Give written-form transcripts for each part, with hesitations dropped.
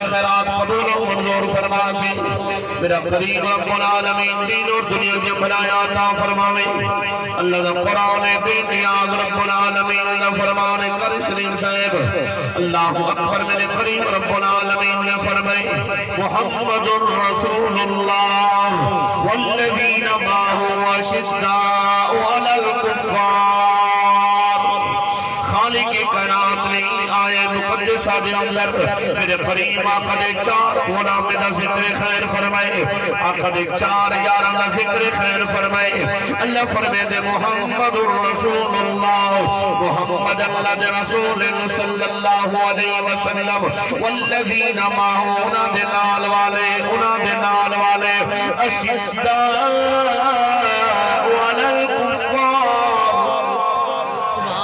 خیرات قبول و منظور فرما کے میرا قریب رب العالمین دین اور دنیا کی بھلائی عطا فرماوے اللہ دا قرآن بے نیاز رب العالمین دا فرمانے کر اسلام صاحب اللہ اکبر میرے قریب رب العالمین نے فرمائے محمد رسول اللہ والذین معه اشداء علی الکفار خالق کائنات نے آئے مقدسہ دے اندر میرے قریب آقا دے چار غلام دا ذکر خیر فرمائے آقا دے چار یاران دا ذکر خیر فرمائے اللہ فرمائے دے محمد رسول اللہ محمد اللہ دے رسول صلی اللہ علیہ وسلم والذین معه انہاں دے نال والے اشداء علی الکفار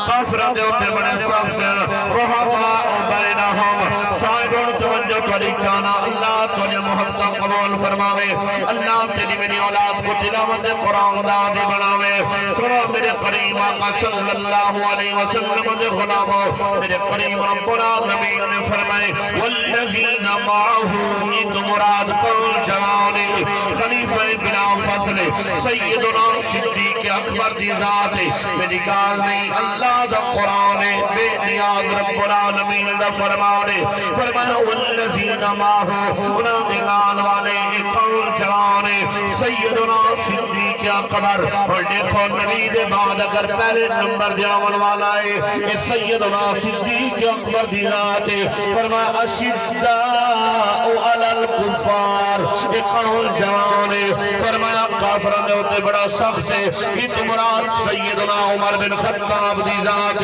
کافران دے ہوتے بڑے صاف سے رحماء بینہم صاحبون توجہ توڑی جانا اللہ تجھے محبت قبول فرماوے اللہ تیری میری اولاد کو تلاوت قرآن دادی بناوے سنو میرے قریب آقا صلی اللہ علیہ وسلم دے غلاموں میرے قریب رب العالمین نے فرمائے والذین معه اید مراد کل جوانے خلیفہ بلا فضل سیدنا صدیق اکبر دی ذات میری گال نہیں اللہ دا قرآن بے نیاز رب العالمین دا فرمانے فرمایا والذین معه انہاں دے نال والے قول جوانے سیدنا صدیق اکبر اور دیکھو نبی دے بعد اگر پہلے نمبر دیاون والا ہے سیدنا صدیق اکبر دی ذات فرمایا اشداء علی الکفار قول جوانے فرمایا کافران دے ہوتے بڑا سخت ہے ایت مراد سیدنا عمر بن خطاب دی ذات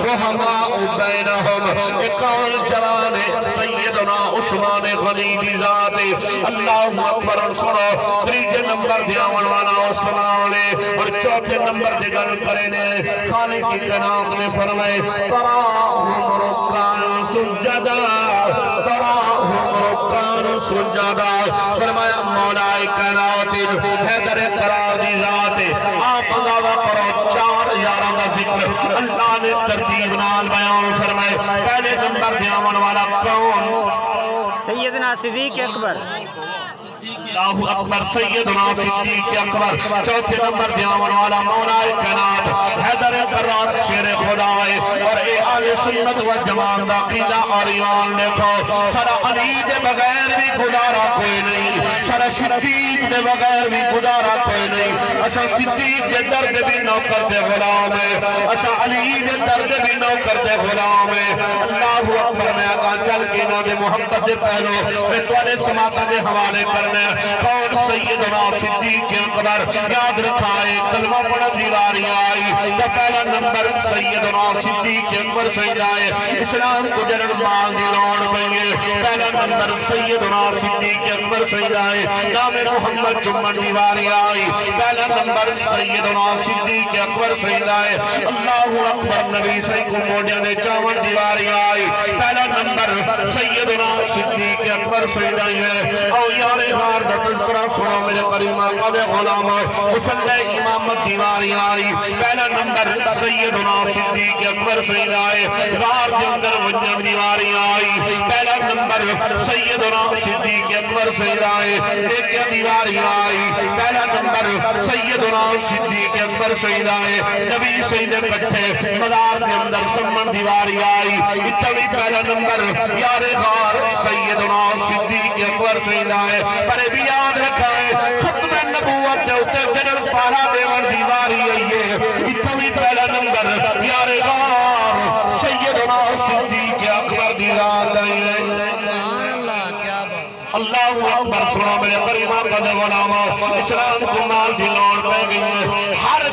رحماء بینہم قول جوانے سیدنا عثمان غنی دی ذات اللہ اکبر سنو تریجے نمبر دیاون والا عثمان اور چوتھے نمبر دے گل کرنے خالق کی کائنات نے فرمائے تراہم رکان سجدہ تراہم رکان سجدہ فرمایا مولا کائنات حیدر قرار دی ذات آپ اندازہ کرو چار یاران کا ذکر اللہ نے ترتیب نال بیان فرمائے پہلے نمبر دیاون والا کون سیدنا صدیق اکبر اللہ اکبر سیدنا صدیق اکبر چوتھے نمبر دیاون والا مولا کائنات حیدر قرار شیر خدا ہے اور اے آل سنت و جماعت دا عقیدہ اور ایمان دیکھو سر علی دے بغیر بھی گزارا کوئی نہیں سر صدیق دے بغیر بھی گزارا کوئی نہیں اسا صدیق دے درد بھی نوکر دے غلام ہے اسا علی دے درد بھی نوکر دے غلام ہے اللہ اکبر میں آقا چل کے نہ دے محبت دے پہلو میں توڑے سماعتہ دے حوالے کرنے کون سیدنا صدیق اکبر یاد رکھائے کلمہ پڑھا دیواری آئی تو پہلا نمبر سیدنا صدیق اکبر سیدہ ہے اسلام کو جرن مال دی لوڑ پہنگے پہلا نمبر سیدنا صدیق اکبر سیدہ ہے نام محمد چمن دیواری آئی پہلا نمبر سیدنا صدیق اکبر سیدہ ہے اللہ اکبر نبی صحیح کو موڑیا نے چاون دیواری آئی پہلا نمبر سیدنا صدیق اکبر سیدہ ہے او یار غار دا تذکرہ سنو میرے قریب آقا دے غلام مسلح امامت دیواری آئی پہلا نمبر سیدنا صدیق اکبر سیدہ ہے غار دے اندر ونجم دیواری آئی پہلا نمبر سیدنا صدیق اکبر سیدہ ہے لیکن دیواری آئی پہلا نمبر سیدنا صدیق اکبر سیدہ ہے نبی سیدہ کٹھے مدار دے اندر سمن دیواری آئی اتوی پہلا نمبر یار غار سیدنا صدیق اکبر سیدہ ہے پر بھی یاد رکھائے ختم نبوت دے اتے جنر پارا دیوان دیواری آئیے اتوی پہلا نمبر یار غار سیدنا صدیق اکبر دیوار آئیے اللہ اکبر سنو میرے قریب آقا دے غلامہ اسلام کو مال دی لوڑ پہ گئی ہے ہر